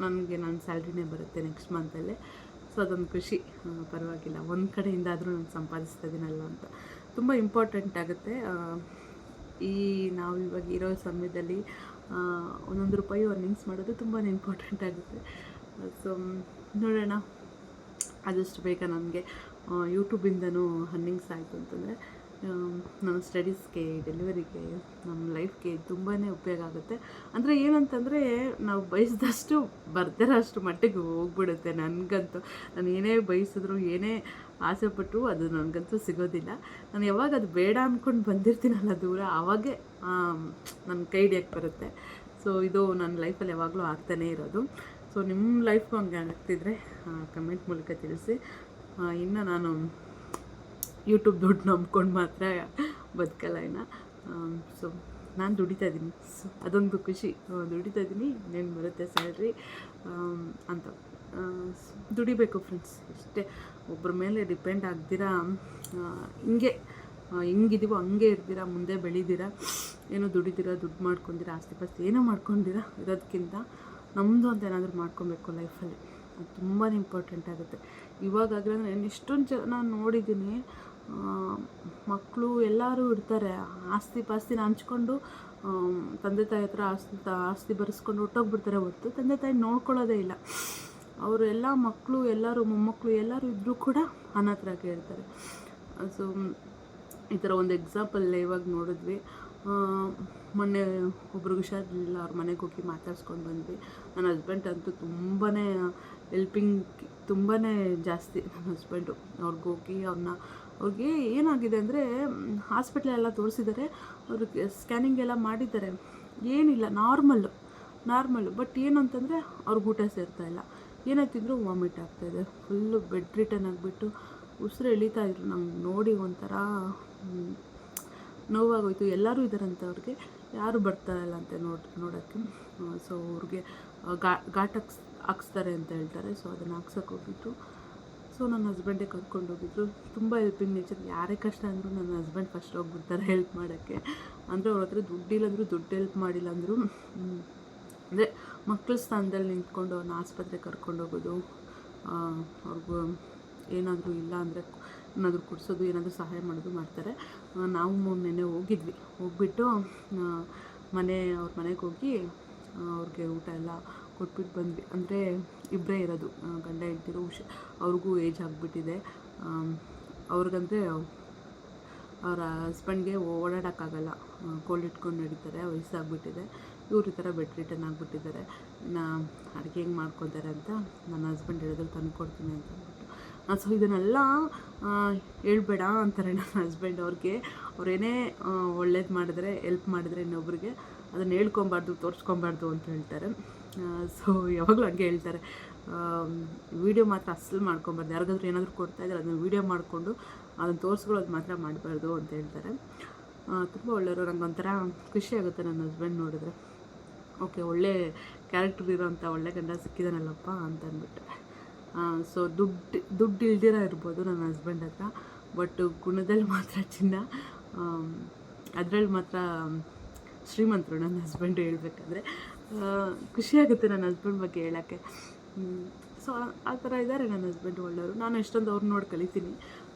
ನನಗೆ ನನ್ನ ಸ್ಯಾಲ್ರಿನೇ ಬರುತ್ತೆ ನೆಕ್ಸ್ಟ್ ಮಂತಲ್ಲೇ. ಸೊ ಅದೊಂದು ಖುಷಿ, ಪರವಾಗಿಲ್ಲ, ಒಂದು ಕಡೆಯಿಂದ ಆದರೂ ನಾನು ಸಂಪಾದಿಸ್ತಾ ಇದ್ದೀನಲ್ಲ ಅಂತ. ತುಂಬ ಇಂಪಾರ್ಟೆಂಟ್ ಆಗುತ್ತೆ. ಈ ನಾವು ಇವಾಗ ಇರೋ ಸಮಯದಲ್ಲಿ ಒಂದೊಂದು ರೂಪಾಯಿ ಅರ್ನಿಂಗ್ಸ್ ಮಾಡೋದು ತುಂಬಾ ಇಂಪಾರ್ಟೆಂಟ್ ಆಗುತ್ತೆ. ಸೊ ನೋಡೋಣ, ಆದಷ್ಟು ಬೇಗ ನನಗೆ ಯೂಟ್ಯೂಬಿಂದನೂ ಅರ್ನಿಂಗ್ಸ್ ಆಯಿತು ಅಂತಂದರೆ ನಮ್ಮ ಸ್ಟಡೀಸ್ಗೆ, ಡೆಲಿವರಿಗೆ, ನಮ್ಮ ಲೈಫ್ಗೆ ತುಂಬಾ ಉಪಯೋಗ ಆಗುತ್ತೆ. ಅಂದರೆ ಏನಂತಂದರೆ ನಾವು ಬಯಸಿದಷ್ಟು ಬರ್ದಿರೋ ಅಷ್ಟು ಮಟ್ಟಿಗೆ ಹೋಗ್ಬಿಡುತ್ತೆ. ನನಗಂತೂ ನಾನು ಏನೇ ಬಯಸಿದ್ರು, ಏನೇ ಆಸೆಪಟ್ಟರು ಅದು ನನಗಂತೂ ಸಿಗೋದಿಲ್ಲ. ನಾನು ಯಾವಾಗ ಅದು ಬೇಡ ಅಂದ್ಕೊಂಡು ಬಂದಿರ್ತೀನಲ್ಲ ದೂರ, ಆವಾಗೇ ನನ್ನ ಕೈ ಹಿಡಿಯೋಕ್ಕೆ ಬರುತ್ತೆ. ಸೊ ಇದು ನನ್ನ ಲೈಫಲ್ಲಿ ಯಾವಾಗಲೂ ಆಗ್ತಾನೇ ಇರೋದು. ಸೊ ನಿಮ್ಮ ಲೈಫ್ಗೂ ಹಂಗೆ ಆಗ್ತಿದ್ರೆ ಕಮೆಂಟ್ ಮೂಲಕ ತಿಳಿಸಿ. ಇನ್ನು ನಾನು ಯೂಟ್ಯೂಬ್ ದುಡ್ಡು ನಂಬ್ಕೊಂಡು ಮಾತ್ರ ಬದುಕಲ್ಲ ಇನ್ನು. ಸೊ ನಾನು ದುಡಿತಾ ಇದ್ದೀನಿ, ಸೊ ಅದೊಂದು ಖುಷಿ, ದುಡಿತಾ ಇದ್ದೀನಿ, ಇನ್ನೇನು ಬರುತ್ತೆ ಸ್ಯಾಲ್ರಿ ಅಂತ. ದುಡಿಬೇಕು ಫ್ರೆಂಡ್ಸ್, ಇಷ್ಟೇ. ಒಬ್ಬರ ಮೇಲೆ ಡಿಪೆಂಡ್ ಆಗ್ದಿರಾ, ಹಿಂಗಿದೀವೋ ಹಂಗೆ ಇರ್ತೀರಾ, ಮುಂದೆ ಬೆಳೀದಿರ, ಏನೋ ದುಡಿದಿರ, ದುಡ್ಡು ಮಾಡ್ಕೊಂಡಿರ, ಆಸ್ತಿ ಪಾಸ್ತಿ ಏನೋ ಮಾಡ್ಕೊಂಡಿರ ಇರೋದಕ್ಕಿಂತ ನಮ್ಮದು ಅಂತ ಏನಾದರೂ ಮಾಡ್ಕೊಬೇಕು ಲೈಫಲ್ಲಿ. ಅದು ತುಂಬಾ ಇಂಪಾರ್ಟೆಂಟ್ ಆಗುತ್ತೆ. ಇವಾಗಲೇ ನಾನು ಎಷ್ಟೊಂದು ಜನ ನೋಡಿದ್ದೀನಿ, ಮಕ್ಕಳು ಎಲ್ಲರೂ ಇರ್ತಾರೆ, ಆಸ್ತಿ ಪಾಸ್ತಿನ ಹಂಚ್ಕೊಂಡು ತಂದೆ ತಾಯಿ ಹತ್ರ ಆಸ್ತಿ ಬರೆಸ್ಕೊಂಡು ಹೊಟ್ಟೋಗ್ಬಿಡ್ತಾರೆ ಹೊರತು ತಂದೆ ತಾಯಿ ನೋಡ್ಕೊಳ್ಳೋದೇ ಇಲ್ಲ. ಅವರು ಎಲ್ಲ ಮಕ್ಕಳು ಎಲ್ಲರೂ, ಮೊಮ್ಮಕ್ಕಳು ಎಲ್ಲರೂ ಇದ್ದರೂ ಕೂಡ ಅನಾಥರಾಗಿ ಇರ್ತಾರೆ. ಸೊ ಈ ಥರ ಒಂದು ಎಕ್ಸಾಂಪಲ್ ಇವಾಗ ನೋಡಿದ್ವಿ. ಮೊನ್ನೆ ಒಬ್ರಿಗೆ ಹುಷಾರಿರಲಿಲ್ಲ, ಅವ್ರ ಮನೆಗೆ ಹೋಗಿ ಮಾತಾಡ್ಸ್ಕೊಂಡು ಬಂದ್ವಿ. ನನ್ನ ಹಸ್ಬೆಂಡ್ ಅಂತೂ ತುಂಬಾ ಹೆಲ್ಪಿಂಗ್, ತುಂಬಾ ಜಾಸ್ತಿ ನನ್ನ ಹಸ್ಬೆಂಡು. ಅವ್ರಿಗೋಗಿ ಅವ್ರಿಗೆ ಏನಾಗಿದೆ ಅಂದರೆ ಹಾಸ್ಪಿಟ್ಲೆಲ್ಲ ತೋರಿಸಿದ್ದಾರೆ, ಅವ್ರಿಗೆ ಸ್ಕ್ಯಾನಿಂಗ್ ಎಲ್ಲ ಮಾಡಿದ್ದಾರೆ, ಏನಿಲ್ಲ, ನಾರ್ಮಲ್ಲು. ಬಟ್ ಏನು ಅಂತಂದರೆ ಅವ್ರಿಗೆ ಊಟ ಸೇರ್ತಾಯಿಲ್ಲ, ಏನೇ ತಿಂದರೂ ವಾಮಿಟ್ ಆಗ್ತಾಯಿದೆ, ಫುಲ್ಲು ಬೆಡ್ ರಿಟರ್ನ್ ಆಗಿಬಿಟ್ಟು ಉಸಿರು ಎಳಿತಾಯಿದ್ರು. ನಂಗೆ ನೋಡಿ ಒಂಥರ ನೋವಾಗೋಯ್ತು. ಎಲ್ಲರೂ ಇದ್ದಾರಂತೆ ಅವ್ರಿಗೆ, ಯಾರು ಬರ್ತಾಯಿಲ್ಲ ಅಂತೆ ನೋಡೋಕ್ಕೆ. ಸೊ ಅವ್ರಿಗೆ ಘಾಟ್ ಹಾಕ್ಸ್ತಾರೆ ಅಂತ ಹೇಳ್ತಾರೆ. ಸೊ ಅದನ್ನು ಹಾಕ್ಸೋಕೆ ಹೋಗಿದ್ರು. ಸೊ ನನ್ನ ಹಸ್ಬೆಂಡೇ ಕರ್ಕೊಂಡು ಹೋಗಿದ್ರು. ತುಂಬ ಹೆಲ್ಪಿಂಗ್ ನೇಚರ್, ಯಾರೇ ಕಷ್ಟ ಅಂದರೂ ನನ್ನ ಹಸ್ಬೆಂಡ್ ಫಸ್ಟ್ ಹೋಗ್ಬಿಡ್ತಾರೆ ಹೆಲ್ಪ್ ಮಾಡೋಕ್ಕೆ. ಅಂದರೆ ಅವ್ರ ಹತ್ರ ದುಡ್ಡಿಲ್ಲಂದರೂ ದುಡ್ಡು ಹೆಲ್ಪ್ ಮಾಡಿಲ್ಲ ಅಂದರು, ಅಂದರೆ ಮಕ್ಕಳ ಸ್ಥಾನದಲ್ಲಿ ನಿಂತ್ಕೊಂಡು ಅವ್ರನ್ನ ಆಸ್ಪತ್ರೆಗೆ ಕರ್ಕೊಂಡು ಹೋಗೋದು, ಅವ್ರಿಗೂ ಏನಾದರೂ ಇಲ್ಲ ಅಂದರೆ ಏನಾದರೂ ಕೊಡಿಸೋದು, ಏನಾದರೂ ಸಹಾಯ ಮಾಡೋದು ಮಾಡ್ತಾರೆ. ನಾವು ಮೊನ್ನೆ ಹೋಗ್ಬಿಟ್ಟು ಅವ್ರ ಮನೆಗೆ ಹೋಗಿ ಅವ್ರಿಗೆ ಊಟ ಎಲ್ಲ ಕೊಟ್ಬಿಟ್ಟು ಬಂದ್ವಿ. ಅಂದರೆ ಇಬ್ಬರೇ ಇರೋದು, ಗಂಡ ಹೆಂಡ್ತಿರು. ಅವ್ರಿಗೂ ಏಜ್ ಆಗಿಬಿಟ್ಟಿದೆ. ಅವ್ರಿಗಂದರೆ ಅವರ ಹಸ್ಬೆಂಡ್ಗೆ ಓಡಾಡೋಕ್ಕಾಗಲ್ಲ, ಕೋಲ್ಡ್ ಇಟ್ಕೊಂಡು ನಡೀತಾರೆ, ವಯಸ್ಸಾಗ್ಬಿಟ್ಟಿದೆ. ಇವ್ರು ಈ ಥರ ಬೆಡ್ ರಿಟರ್ನ್ ಆಗಿಬಿಟ್ಟಿದ್ದಾರೆ. ಇನ್ನು ಅಡುಗೆ ಹೆಂಗೆ ಮಾಡ್ಕೊತಾರೆ ಅಂತ ನನ್ನ ಹಸ್ಬೆಂಡ್ ಹೇಳಿದ್ರು, ತಂದು ಕೊಡ್ತೀನಿ ಅಂತ ಅಂದ್ಬಿಟ್ಟು. ಸೊ ಇದನ್ನೆಲ್ಲ ಹೇಳ್ಬೇಡ ಅಂತಾರೆ ನನ್ನ ಹಸ್ಬೆಂಡ್. ಅವ್ರೇನೇ ಒಳ್ಳೇದು ಮಾಡಿದ್ರೆ, ಹೆಲ್ಪ್ ಮಾಡಿದ್ರೆ ಇನ್ನೊಬ್ರಿಗೆ, ಅದನ್ನು ಹೇಳ್ಕೊಬಾರ್ದು, ತೋರಿಸ್ಕೊಬಾರ್ದು ಅಂತ ಹೇಳ್ತಾರೆ. ಸೊ ಯಾವಾಗಲೂ ಹಂಗೆ ಹೇಳ್ತಾರೆ, ವೀಡಿಯೋ ಮಾತ್ರ ಅಸಲು ಮಾಡ್ಕೊಬಾರ್ದು, ಯಾರಿಗಾದ್ರೂ ಏನಾದರೂ ಕೊಡ್ತಾಯಿದ್ರೆ ಅದನ್ನು ವೀಡಿಯೋ ಮಾಡಿಕೊಂಡು ಅದನ್ನು ತೋರಿಸ್ಕೊಳ್ಳೋದು ಮಾತ್ರ ಮಾಡಬಾರ್ದು ಅಂತ ಹೇಳ್ತಾರೆ. ತುಂಬ ಒಳ್ಳೆಯವರು. ನಂಗೆ ಒಂಥರ ಖುಷಿ ಆಗುತ್ತೆ ನನ್ನ ಹಸ್ಬೆಂಡ್ ನೋಡಿದ್ರೆ. ಓಕೆ, ಒಳ್ಳೆ ಕ್ಯಾರೆಕ್ಟರ್ ಇರೋಂಥ ಒಳ್ಳೆ ಗಂಡ ಸಿಕ್ಕಿದಾನಲ್ಲಪ್ಪ ಅಂತ ಅಂದ್ಬಿಟ್ಟು. ಸೊ ದುಡ್ಡು ಇಲ್ದಿರ ಇರ್ಬೋದು ನನ್ನ ಹಸ್ಬೆಂಡ್ ಹತ್ರ, ಬಟ್ ಗುಣದಲ್ಲಿ ಮಾತ್ರ ಚಿನ್ನ, ಅದರಲ್ಲಿ ಮಾತ್ರ ಶ್ರೀಮಂತರು ನನ್ನ ಹಸ್ಬೆಂಡು. ಹೇಳ್ಬೇಕಾದ್ರೆ ಖುಷಿಯಾಗುತ್ತೆ ನನ್ನ ಹಸ್ಬೆಂಡ್ ಬಗ್ಗೆ ಹೇಳೋಕ್ಕೆ. ಸೊ ಆ ಥರ ಇದ್ದಾರೆ ನನ್ನ ಹಸ್ಬೆಂಡು, ಒಳ್ಳೆಯವರು. ನಾನು ಎಷ್ಟೊಂದು ಅವ್ರನ್ನ ನೋಡಿ ಕಲಿತೀನಿ.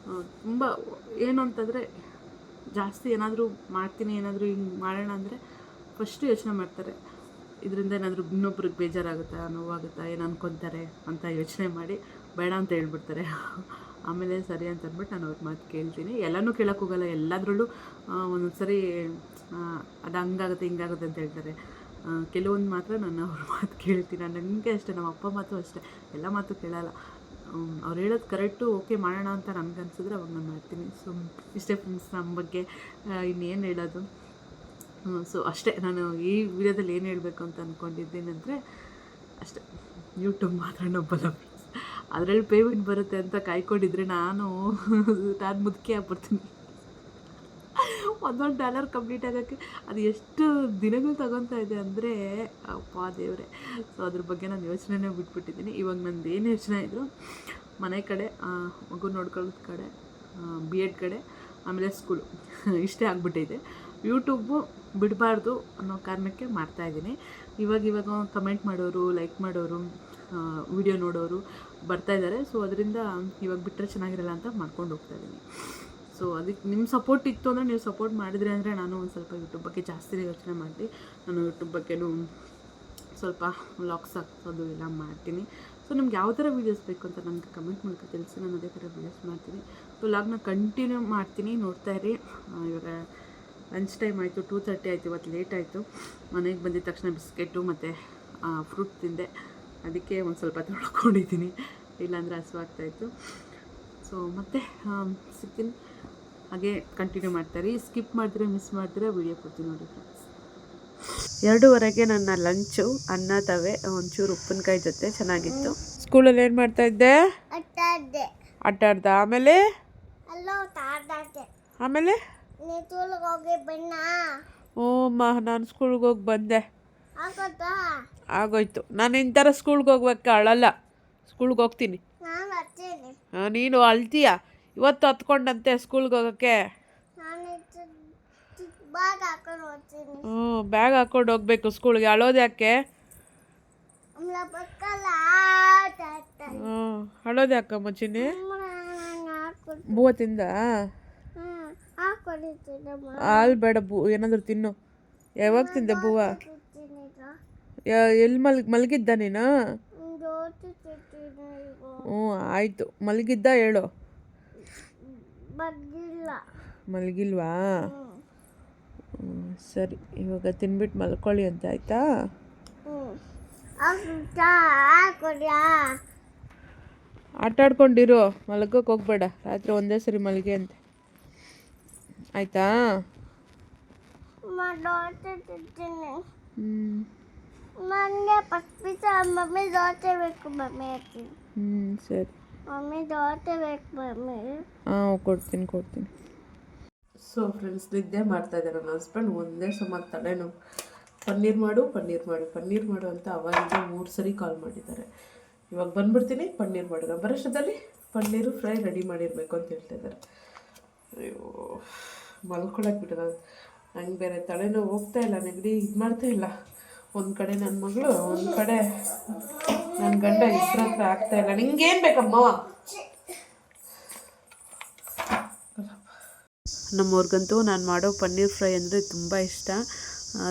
ತುಂಬ ಏನು ಅಂತಂದರೆ, ಜಾಸ್ತಿ ಏನಾದರೂ ಮಾಡ್ತೀನಿ, ಏನಾದರೂ ಹಿಂಗೆ ಮಾಡೋಣ ಅಂದರೆ ಫಸ್ಟು ಯೋಚನೆ ಮಾಡ್ತಾರೆ, ಇದರಿಂದ ಏನಾದರೂ ಇನ್ನೊಬ್ರಿಗೆ ಬೇಜಾರಾಗುತ್ತಾ, ನೋವಾಗುತ್ತಾ, ಏನು ಅನ್ಕೊತಾರೆ ಅಂತ ಯೋಚನೆ ಮಾಡಿ ಬೇಡ ಅಂತ ಹೇಳ್ಬಿಡ್ತಾರೆ. ಆಮೇಲೆ ಸರಿ ಅಂತ ಅಂದ್ಬಿಟ್ಟು ನಾನು ಅವ್ರ ಮಾತು ಕೇಳ್ತೀನಿ. ಎಲ್ಲನೂ ಕೇಳೋಕ್ಕೆ ಹೋಗಲ್ಲ, ಎಲ್ಲದರಲ್ಲೂ ಒಂದೊಂದು ಸರಿ ಅದು ಹಂಗಾಗುತ್ತೆ ಹಿಂಗಾಗುತ್ತೆ ಅಂತ ಹೇಳ್ತಾರೆ. ಕೆಲವೊಂದು ಮಾತ್ರ ನಾನು ಅವ್ರ ಮಾತು ಕೇಳ್ತೀನಿ. ನನಗೆ ಅಷ್ಟೇ, ನಮ್ಮ ಅಪ್ಪ ಮಾತು ಅಷ್ಟೇ, ಎಲ್ಲ ಮಾತು ಕೇಳಲ್ಲ. ಅವ್ರು ಹೇಳೋದು ಕರೆಕ್ಟು, ಓಕೆ ಮಾಡೋಣ ಅಂತ ನನಗೆ ಅನ್ಸಿದ್ರೆ ಅವಾಗ ನಾನು ಮಾಡ್ತೀನಿ. ಸೊ ಇಷ್ಟೇ ಫ್ರೆಂಡ್ಸ್ ನಮ್ಮ ಬಗ್ಗೆ, ಇನ್ನೇನು ಹೇಳೋದು. ಸೊ ಅಷ್ಟೇ, ನಾನು ಈ ವಿಡಿಯೋದಲ್ಲಿ ಏನು ಹೇಳಬೇಕು ಅಂತ ಅಂದ್ಕೊಂಡಿದ್ದೀನಿ ಅಂದರೆ ಅಷ್ಟೇ, ಯೂಟ್ಯೂಬ್ ಮಾತ್ರ ನಂಬಲ್ಲ. ಅದರಲ್ಲಿ ಪೇಮೆಂಟ್ ಬರುತ್ತೆ ಅಂತ ಕಾಯ್ಕೊಂಡಿದ್ರೆ ನಾನು ಮುದುಕಿ ಆಗ್ಬಿಡ್ತೀನಿ. $1 ಕಂಪ್ಲೀಟ್ ಆಗೋಕ್ಕೆ ಅದು ಎಷ್ಟು ದಿನಗಳು ತಗೊತಾ ಇದೆ ಅಂದರೆ ಅಪ್ಪ ದೇವರೇ. ಸೊ ಅದ್ರ ಬಗ್ಗೆ ನಾನು ಯೋಚನೆನೇ ಬಿಟ್ಬಿಟ್ಟಿದ್ದೀನಿ. ಇವಾಗ ನಂದು ಏನು ಯೋಚನೆ ಇದ್ದರು, ಮನೆ ಕಡೆ, ಮಗು ನೋಡ್ಕೊಳ್ಳೋದು ಕಡೆ, B.Ed ಕಡೆ, ಆಮೇಲೆ ಸ್ಕೂಲು, ಇಷ್ಟೇ ಆಗಿಬಿಟ್ಟಿದೆ. ಯೂಟ್ಯೂಬು ಬಿಡಬಾರ್ದು ಅನ್ನೋ ಕಾರಣಕ್ಕೆ ಮಾಡ್ತಾಯಿದ್ದೀನಿ. ಇವಾಗ ಕಮೆಂಟ್ ಮಾಡೋರು, ಲೈಕ್ ಮಾಡೋರು, ವಿಡಿಯೋ ನೋಡೋರು ಬರ್ತಾಯಿದ್ದಾರೆ. ಸೊ ಅದರಿಂದ ಇವಾಗ ಬಿಟ್ಟರೆ ಚೆನ್ನಾಗಿರಲ್ಲ ಅಂತ ಮಾಡ್ಕೊಂಡು ಹೋಗ್ತಾಯಿದ್ದೀನಿ. ಸೊ ಅದಕ್ಕೆ ನಿಮ್ಮ ಸಪೋರ್ಟ್ ಇತ್ತು ಅಂದರೆ, ನೀವು ಸಪೋರ್ಟ್ ಮಾಡಿದ್ರಿ ಅಂದರೆ ನಾನು ಒಂದು ಸ್ವಲ್ಪ ಯೂಟ್ಯೂಬ್ ಬಗ್ಗೆ ಜಾಸ್ತಿನೇ ಯೋಚನೆ ಮಾಡಿ ನಾನು ಯೂಟ್ಯೂಬ್ ಬಗ್ಗೆನೂ ಸ್ವಲ್ಪ ವ್ಲಾಗ್ಸ್ ಹಾಕ್ಸೋದು ಎಲ್ಲ ಮಾಡ್ತೀನಿ. ಸೊ ನಿಮ್ಗೆ ಯಾವ ಥರ ವೀಡಿಯೋಸ್ ಬೇಕು ಅಂತ ನನಗೆ ಕಮೆಂಟ್ ಮೂಲಕ ತಿಳಿಸಿ, ನಾನು ಅದೇ ಥರ ವೀಡಿಯೋಸ್ ಮಾಡ್ತೀನಿ. ಸೊ ವ್ಲಾಗ್ನ ಕಂಟಿನ್ಯೂ ಮಾಡ್ತೀನಿ, ನೋಡ್ತಾ ಇರಿ. ಇವಾಗ ಲಂಚ್ ಟೈಮ್ ಆಯಿತು, 2:30 ಆಯಿತು. ಇವತ್ತು ಲೇಟ್ ಆಯಿತು. ಮನೆಗೆ ಬಂದಿದ್ದ ತಕ್ಷಣ ಬಿಸ್ಕೆಟು ಮತ್ತು ಫ್ರೂಟ್ ತಿಂದೆ. ಅದಕ್ಕೆ ಒಂದು ಸ್ವಲ್ಪ ತೊಳ್ಕೊಂಡಿದ್ದೀನಿ, ಇಲ್ಲಾಂದರೆ ಹಸುವಾಗ್ತಾಯಿತ್ತು. ಸೊ ಮತ್ತೆ ಸಿಗ್ತೀನಿ, ಹಾಗೆ ಕಂಟಿನ್ಯೂ ಮಾಡ್ತಾರೆ. ಸ್ಕಿಪ್ ಮಾಡಿದ್ರೆ, ಮಿಸ್ ಮಾಡಿದ್ರೆ ವೀಡಿಯೋ ಕೊಡ್ತೀನಿ ನೋಡಿ ಫ್ರೆಂಡ್ಸ್. 2:30ಗೆ ನನ್ನ ಲಂಚು, ಅನ್ನ ತವೆ, ಒಂಚೂರು ಉಪ್ಪಿನಕಾಯಿ ಜೊತೆ ಚೆನ್ನಾಗಿತ್ತು. ಸ್ಕೂಲಲ್ಲಿ ಏನು ಮಾಡ್ತಾಯಿದ್ದೆ? ಆಟ ಆಡ್ದ. ಆಮೇಲೆ ಓಮ್ಮ ನಾನು ಸ್ಕೂಲ್ಗೆ ಹೋಗಿ ಬಂದೆ. ಆಗೋಯ್ತು. ನಾನು ಇಂಥರ ಸ್ಕೂಲ್ಗೆ ಹೋಗ್ಬೇಕು, ಅಳಲ್ಲ. ಸ್ಕೂಲ್ಗೆ ಹೋಗ್ತೀನಿ. ನೀನು ಅಳ್ತೀಯ. ಇವತ್ತು ಹತ್ಕೊಂಡಂತೆ ಸ್ಕೂಲ್ಗೆ ಹೋಗೋಕ್ಕೆ. ಬ್ಯಾಗ್ ಹಾಕೊಂಡು ಹೋಗ್ಬೇಕು ಸ್ಕೂಲ್ಗೆ. ಅಳೋದು ಯಾಕೆ? ಅಳೋದು ಯಾಕಮ್ಮ ಚಿನ್ನಿ? ಬೂವ ತಿಂದ? ಹಾಲು ಬೇಡ, ಏನಾದರೂ ತಿನ್ನು. ಯಾವಾಗ ತಿಂದೆ ಬೂವ? ಎಲ್ಲಿ ಮಲಗಿದ್ದ ನೀನು? ಹ್ಞೂ ಆಯಿತು, ಮಲಗಿದ್ದ ಹೇಳು. ಮಲಗಿಲ್ವಾ? ಸರಿ, ಇವಾಗ ತಿನ್ಬಿಟ್ಟು ಮಲ್ಕೊಳ್ಳಿ ಅಂತ ಆಯಿತಾ? ಆಟ ಆಡ್ಕೊಂಡಿರು, ಮಲಗೋಕೆ ಹೋಗ್ಬೇಡ. ರಾತ್ರಿ ಒಂದೇ ಸರಿ ಮಲಗಿ ಅಂತೆ, ಆಯಿತಾ? ನನಗೆ ಮಮ್ಮಿ ದೋಸೆ ಬೇಕು ಮಮ್ಮಿ. ಸರಿ ಮಮ್ಮಿ ದೋಸೆ ಬೇಕು ಮಮ್ಮಿ. ಕೊಡ್ತೀನಿ. ಸೊ ಫ್ರೆಂಡ್ಸ್, ನಿದ್ದೆ ಮಾಡ್ತಾಯಿದ್ದಾರೆ ನನ್ನ ಹಸ್ಬೆಂಡ್. ಒಂದೇ ಸಮ ತಲೆನೋವು. ಪನ್ನೀರ್ ಮಾಡು ಅಂತ ಅವಾಗಿಂದ 3 ಸರಿ ಕಾಲ್ ಮಾಡಿದ್ದಾರೆ. ಇವಾಗ ಬಂದ್ಬಿಡ್ತೀನಿ, ಪನ್ನೀರ್ ಮಾಡು. ನಾನು ಬರೋಷ್ಟರಲ್ಲಿ ಪನ್ನೀರು ಫ್ರೈ ರೆಡಿ ಮಾಡಿರಬೇಕು ಅಂತ ಹೇಳ್ತಾಯಿದ್ದಾರೆ. ಅಯ್ಯೋ, ಮಲ್ಕೊಳಕ್ಕೆ ಬಿಟ್ಟು ನಂಗೆ ಬೇರೆ ತಲೆನೋವು ಹೋಗ್ತಾ ಇಲ್ಲ, ನೆಗಡಿ ಇದು ಮಾಡ್ತಾ ಇಲ್ಲ. ಒಂದು ಕಡೆ ನನ್ನ ಮಗಳು, ಒಂದು ಕಡೆ ನನ್ನ ಗಂಡ, ಇಬ್ಬರ ಹತ್ರ ಆಗ್ತಾ ಇಲ್ಲ. ನಿಂಗೇನು ಬೇಕಮ್ಮ? ನಮ್ಮವ್ರಿಗಂತೂ ನಾನು ಮಾಡೋ ಪನ್ನೀರ್ ಫ್ರೈ ಅಂದರೆ ತುಂಬ ಇಷ್ಟ.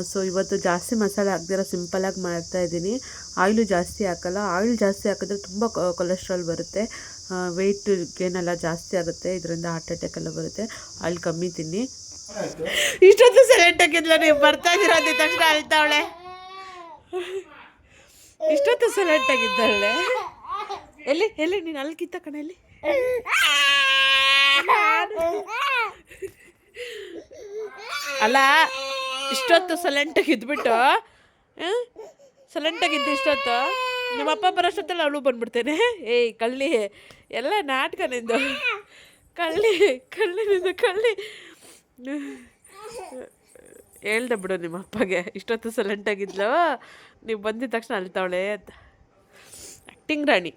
ಸೊ ಇವತ್ತು ಜಾಸ್ತಿ ಮಸಾಲೆ ಹಾಕ್ದಿರೋ ಸಿಂಪಲಾಗಿ ಮಾಡ್ತಾಯಿದ್ದೀನಿ. ಆಯಿಲು ಜಾಸ್ತಿ ಹಾಕಲ್ಲ. ಆಯಿಲ್ ಜಾಸ್ತಿ ಹಾಕಿದ್ರೆ ತುಂಬ ಕೊಲೆಸ್ಟ್ರಾಲ್ ಬರುತ್ತೆ, ವೆಯ್ಟ್ ಗೇನೆಲ್ಲ ಜಾಸ್ತಿ ಆಗುತ್ತೆ, ಇದರಿಂದ ಹಾರ್ಟ್ ಅಟ್ಯಾಕ್ ಎಲ್ಲ ಬರುತ್ತೆ. ಆಯಿಲ್ ಕಮ್ಮಿ ತಿನ್ನಿ. ಇಷ್ಟೊತ್ತು ಸೈಲೆಂಟ್ ಆಗಿದ್ಲ, ನೀವು ಬರ್ತಾ ಇದ್ದೀರ ಅಂದ ತಕ್ಷಣ ಅಳ್ತಾವಳೆ. ಇಷ್ಟೊತ್ತು ಸೈಲೆಂಟ್ ಆಗಿದ್ದಾಳೆ. ಎಲ್ಲಿ ನೀನು ಅಲ್ಕಿತ್ತ ಕಣಲ್ಲಿ? ಅಲ್ಲ, ಇಷ್ಟೊತ್ತು ಸೈಲೆಂಟಾಗಿ ಇದ್ಬಿಟ್ಟು, ಸೈಲೆಂಟಾಗಿದ್ದು ಇಷ್ಟೊತ್ತು, ನಿಮ್ಮಪ್ಪ ಬರೋಷ್ಟೊತ್ತಲ್ಲ ಅವಳು ಬಂದ್ಬಿಡ್ತೇನೆ. ಏಯ್ ಕಳ್ಳಿ, ಎಲ್ಲ ನಾಟಕ ನಿಂದು. ಕಳ್ಳಿ ಹೇಳ್ದೆ ಬಿಡು ನಿಮ್ಮ ಅಪ್ಪಗೆ, ಇಷ್ಟೊತ್ತು ಸೈಲೆಂಟಾಗಿದ್ಲು, ನೀವು ಬಂದಿದ ತಕ್ಷಣ ಅಳ್ತಾವಳೆ ಅಂತ. ಆ್ಯಕ್ಟಿಂಗ್ ರಾಣಿ.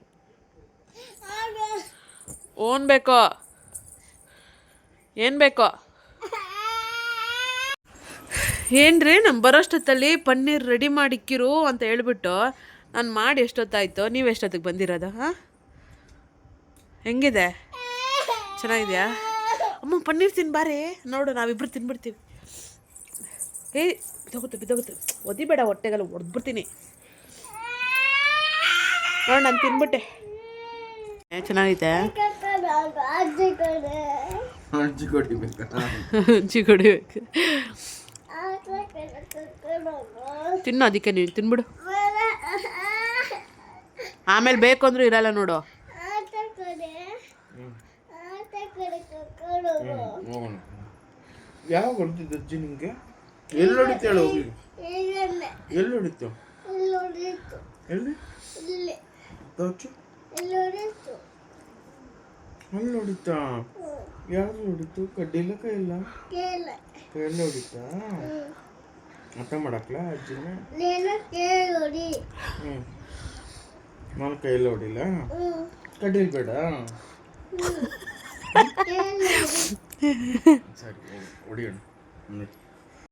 ಏನು ಬೇಕೋ? ಏನ್ರಿ, ನಮ್ಮ ಬರೋಷ್ಟೊತ್ತಲ್ಲಿ ಪನ್ನೀರ್ ರೆಡಿ ಮಾಡಿಕ್ಕಿರು ಅಂತ ಹೇಳ್ಬಿಟ್ಟು ನಾನು ಮಾಡಿ ಎಷ್ಟೊತ್ತಾಯಿತು, ನೀವು ಎಷ್ಟೊತ್ತಿಗೆ ಬಂದಿರೋದು? ಹೆಂಗಿದೆ? ಚೆನ್ನಾಗಿದೆಯಾ? ಅಮ್ಮ ಪನ್ನೀರ್ ತಿನ್ಬಾರೆ, ನೋಡು ನಾವಿಬ್ಬರು ತಿನ್ಬಿಡ್ತೀವಿ. ಬಿದ್ದೋಗುತ್ತೆ, ಒದಿಬೇಡ, ಹೊಟ್ಟೆಗೆಲ್ಲ ಹೊಡೆದ್ಬಿಡ್ತೀನಿ. ನೋಡಿ ನಾನು ತಿನ್ಬಿಟ್ಟೆ. ಚೆನ್ನಾಗಿದೆ. ಅಜ್ಜಿ ಕೊಡಿಬೇಕು. ತಿನ್ನು, ಅದಕ್ಕೆ ನೀನು ತಿನ್ಬಿಡು. ಆಮೇಲೆ ಬೇಕು ಅಂದ್ರೂ ಇರಲ್ಲ ನೋಡು. ಕಡೆ ಕರ್ಕೊಂಡು ಹೋಗು. ಹೋಗೋಣ. ಯಾವಾಗ ಹೊಡೆದಿದ್ದು ಅಜ್ಜಿ ನಿಂಗೆ? ಎಲ್ಲಿ ಹೊಡಿತಾಳೆ ಹೋಗಿ? ಈಗಲ್ಲೇ ಎಲ್ಲಿ ಹೊಡಿತು? ಇಲ್ಲಿ ಹೊಡಿತು, ಎಲ್ಲಿ? ಇಲ್ಲಿ ತೋಚು ಇಲ್ಲಿ ಹೊಡಿತು. ಅಲ್ಲಿ ಹೊಡಿತಾ? ಯಾರು ಹೊಡಿತು? ಕಡ್ಡಿಲ್ಲ ಕೈಯಲ್ಲ? ಕೇಳ ಕೈಯಲ್ಲಿ ಹೊಡಿತಾ? ಆಟ ಮಾಡಕ್ಲ ಅಜ್ಜಿನ? ನೀನು ಕೇಳಿ ಹೊಡಿ. ನಾನು ಕೈಯಲ್ಲಿ ಹೊಡಿಲ್ಲ? ಕಡ್ಡಿಲ್ ಬೇಡ? ಕೇಳಿ ಹೊಡಿ. ಸರಿ ಹೊಡಿಯೋಣ.